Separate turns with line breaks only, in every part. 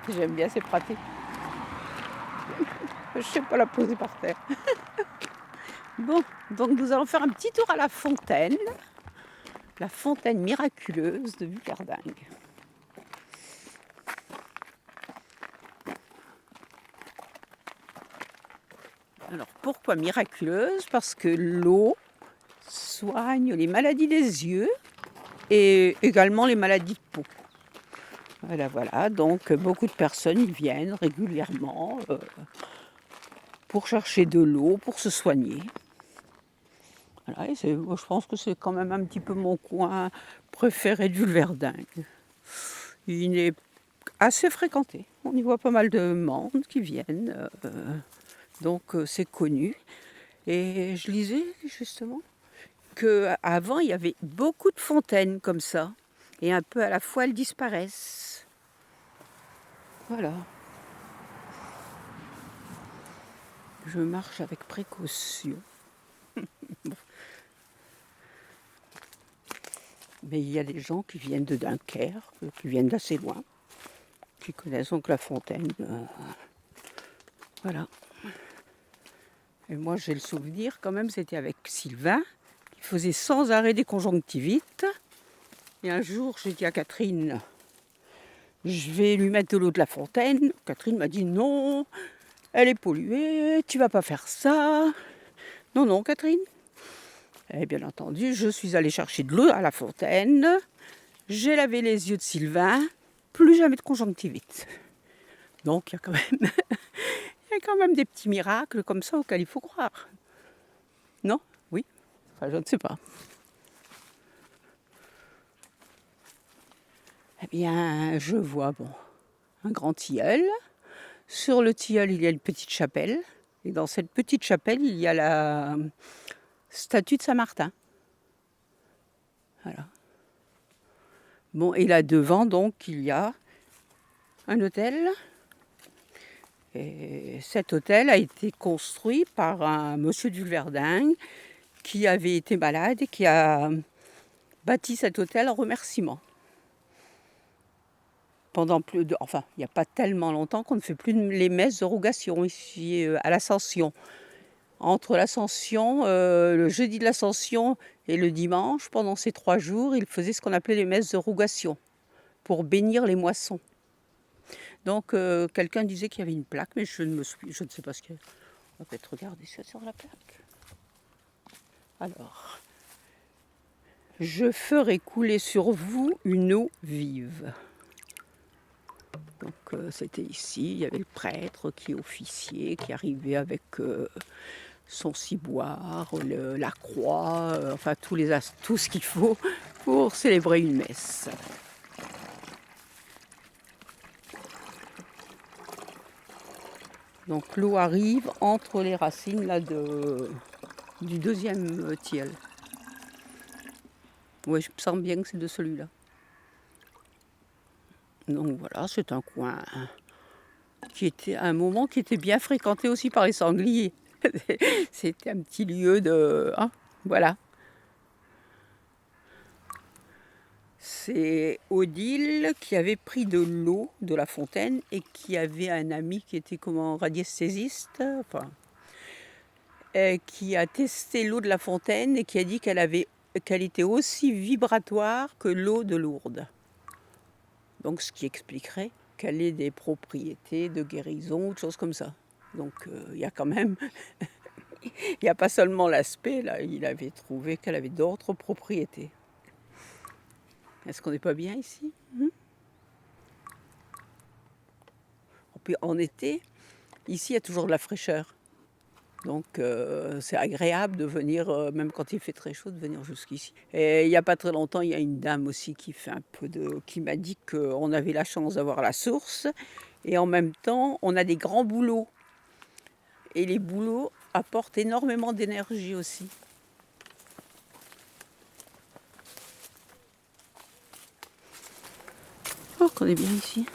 J'aime bien, c'est pratique. Je sais pas la poser par terre. Bon, donc nous allons faire un petit tour à la fontaine miraculeuse de Vucardingue. Alors pourquoi miraculeuse? Parce que l'eau soigne les maladies des yeux et également les maladies de peau. Voilà, donc beaucoup de personnes y viennent régulièrement pour chercher de l'eau, pour se soigner. Voilà, et je pense que c'est quand même un petit peu mon coin préféré de Vulverdingue. Il est assez fréquenté. On y voit pas mal de monde qui viennent, donc c'est connu. Et je lisais justement qu'avant il y avait beaucoup de fontaines comme ça, et un peu à la fois elles disparaissent. Voilà. Je marche avec précaution. Mais il y a des gens qui viennent de Dunkerque, qui viennent d'assez loin, qui connaissent donc la fontaine. Voilà. Et moi j'ai le souvenir quand même, c'était avec Sylvain, qui faisait sans arrêt des conjonctivites. Et un jour j'ai dit à Catherine, je vais lui mettre de l'eau de la fontaine. Catherine m'a dit non, elle est polluée, tu vas pas faire ça. Non, non, Catherine. Et bien entendu, je suis allée chercher de l'eau à la fontaine. J'ai lavé les yeux de Sylvain. Plus jamais de conjonctivite. Donc il y a quand même des petits miracles comme ça auxquels il faut croire. Non? Oui? Enfin, je ne sais pas. Eh bien, je vois, un grand tilleul. Sur le tilleul, il y a une petite chapelle. Et dans cette petite chapelle, il y a la statue de Saint-Martin. Voilà. Bon, et là devant, donc, il y a un hôtel. Et cet hôtel a été construit par un monsieur de Vulverdingue qui avait été malade et qui a bâti cet hôtel en remerciement. Il n'y a pas tellement longtemps qu'on ne fait plus les messes de rogation ici à l'Ascension. Entre l'Ascension, le jeudi de l'Ascension et le dimanche, pendant ces 3 jours, il faisait ce qu'on appelait les messes de rogation pour bénir les moissons. Donc quelqu'un disait qu'il y avait une plaque, mais je ne sais pas ce qu'il y a. On va peut-être regarder ça sur la plaque. Alors, je ferai couler sur vous une eau vive. Donc c'était ici, il y avait le prêtre qui officiait, qui arrivait avec son ciboire, la croix, enfin tout ce qu'il faut pour célébrer une messe. Donc l'eau arrive entre les racines là, du deuxième tilleul. Oui, je me sens bien que c'est de celui-là. Donc voilà, c'est un coin qui était à un moment qui était bien fréquenté aussi par les sangliers. C'était un petit lieu de... Hein, voilà. C'est Odile qui avait pris de l'eau de la fontaine et qui avait un ami qui était radiesthésiste, qui a testé l'eau de la fontaine et qui a dit qu'elle était aussi vibratoire que l'eau de Lourdes. Donc ce qui expliquerait qu'elle ait des propriétés de guérison ou de choses comme ça. Donc il y a quand même, il n'y a pas seulement l'aspect, là, il avait trouvé qu'elle avait d'autres propriétés. Est-ce qu'on n'est pas bien ici? Puis en été, ici il y a toujours de la fraîcheur. Donc c'est agréable de venir, même quand il fait très chaud, de venir jusqu'ici. Et il n'y a pas très longtemps, il y a une dame aussi qui m'a dit qu'on avait la chance d'avoir la source. Et en même temps, on a des grands bouleaux. Et les bouleaux apportent énormément d'énergie aussi. Oh, qu'on est bien ici.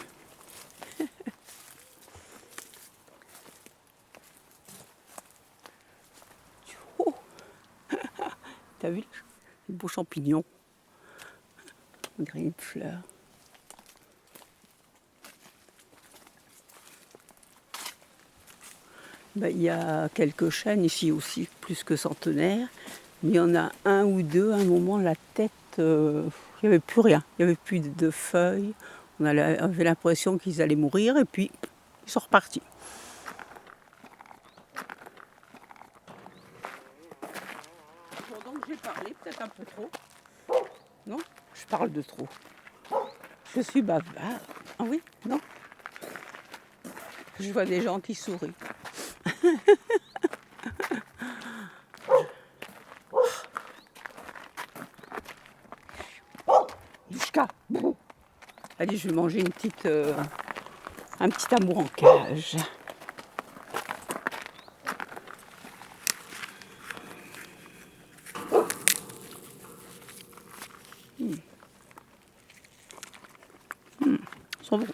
Oh. T'as vu les beaux champignons? On dirait une fleur. Ben, il y a quelques chênes ici aussi, plus que centenaires. Mais il y en a un ou deux, à un moment, la tête, il n'y avait plus rien. Il n'y avait plus de feuilles. On avait l'impression qu'ils allaient mourir et puis ils sont repartis. Bon, donc j'ai parlé peut-être un peu trop. Non? Je parle de trop. Je suis bavarde. Ah oui? Non? Je vois des gens qui sourient. Yushka. Allez, je vais manger un petit amour en cage. Ils sont bons.